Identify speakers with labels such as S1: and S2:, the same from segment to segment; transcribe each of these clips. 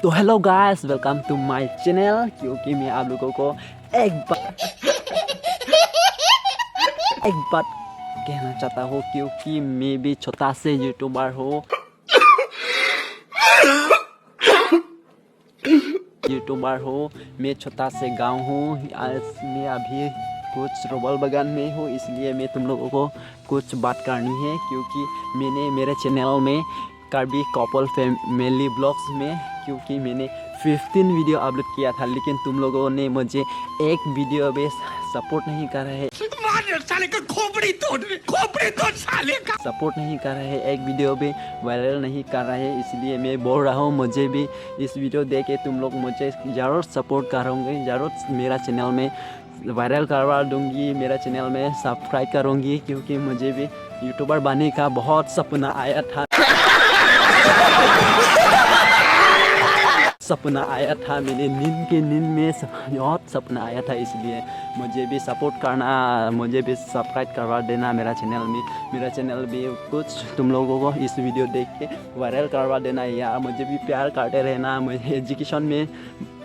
S1: तो hello guys, welcome to my channel. क्योंकि मैं आप लोगों को एक बात कहना चाहता हूँ, क्योंकि मैं भी छोटा से यूट्यूबर हूँ। मैं छोटा से गांव हूँ। आज मैं अभी कुछ रोबल बागान में हूँ, इसलिए मैं तुम लोगों को कुछ बात करनी है। क्योंकि मैंने मेरे चैनल में कार्बी कपल फैमिली ब्लॉग्स में क्योंकि मैंने 15 वीडियो अपलोड किया था, लेकिन तुम लोगों ने मुझे एक वीडियो भी सपोर्ट नहीं कर रहे सपोर्ट नहीं कर रहे, एक वीडियो भी वायरल नहीं कर रहे। इसलिए मैं बोल रहा हूँ, मुझे भी इस वीडियो देख के तुम लोग मुझे ज़रूर सपोर्ट करोगे, ज़रूर मेरा चैनल में वायरल करवा दूंगी, मेरा चैनल में सब्सक्राइब करूँगी। क्योंकि मुझे भी यूट्यूबर बनने का बहुत सपना आया था मैंने नींद में बहुत सपना आया था। इसलिए मुझे भी सपोर्ट करना, मुझे भी सब्सक्राइब करवा देना मेरा चैनल भी कुछ तुम लोगों को इस वीडियो देख के वायरल करवा देना यार। मुझे भी प्यार करते रहना। मुझे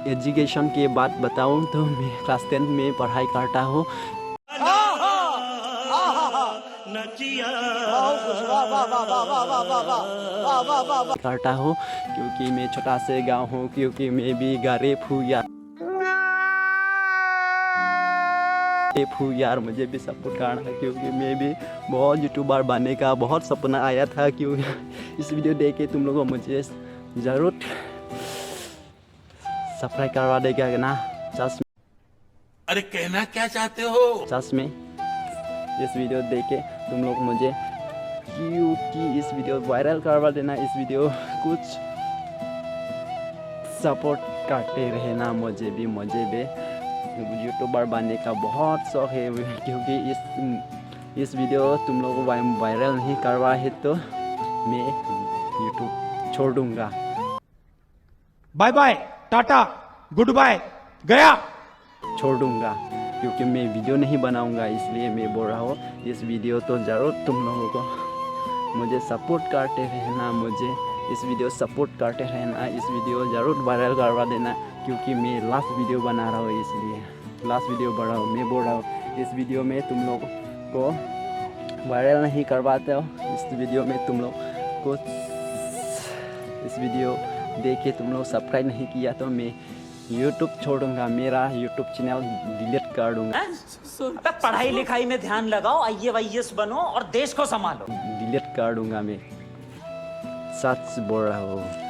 S1: एजुकेशन की बात बताऊं तो मैं क्लास 10 में पढ़ाई करता हूँ। क्योंकि मैं छोटा से गांव हूँ, क्योंकि मैं भी गरीब हूँ यार, मुझे भी सपोर्ट करना है। क्योंकि मैं भी बहुत यूट्यूबर बनने का बहुत सपना आया था। क्योंकि इस वीडियो देख के तुम लोगों को मुझे ज़रूर सब्सक्राइब करवा देगा ना। सच में,
S2: अरे कहना क्या चाहते हो?
S1: सच में इस वीडियो देख के तुम लोग मुझे क्योंकि इस वीडियो वायरल करवा देना, इस वीडियो कुछ सपोर्ट करते रहना। मुझे भी यूट्यूबर बनने का बहुत शौक है। क्योंकि इस वीडियो तुम लोग वायरल नहीं करवा है तो मैं यूट्यूब छोड़ दूंगा।
S3: Bye bye, tata, good bye, गया
S1: छोड़ दूंगा, क्योंकि मैं वीडियो नहीं बनाऊंगा। इसलिए मैं बोल रहा हूँ, इस वीडियो तो ज़रूर तुम लोगों को मुझे सपोर्ट करते रहना, मुझे इस वीडियो सपोर्ट करते रहना, इस वीडियो ज़रूर वायरल करवा देना। क्योंकि मैं लास्ट वीडियो बना रहा हूँ, इसलिए लास्ट वीडियो बना रहा हूँ। मैं बोल रहा हूँ, इस वीडियो में तुम लोग को वायरल नहीं करवाते हो। इस वीडियो में तुम लोग को इस वीडियो देख के तुम लोग सब्सक्राइब नहीं किया तो मैं यूट्यूब छोड़ूंगा, मेरा यूट्यूब चैनल डिलीट कर दूंगा।
S4: अबे पढ़ाई लिखाई में ध्यान लगाओ, IAS बनो और देश को संभालो।
S1: डिलीट कर दूंगा, मैं सच बोल रहा हूँ।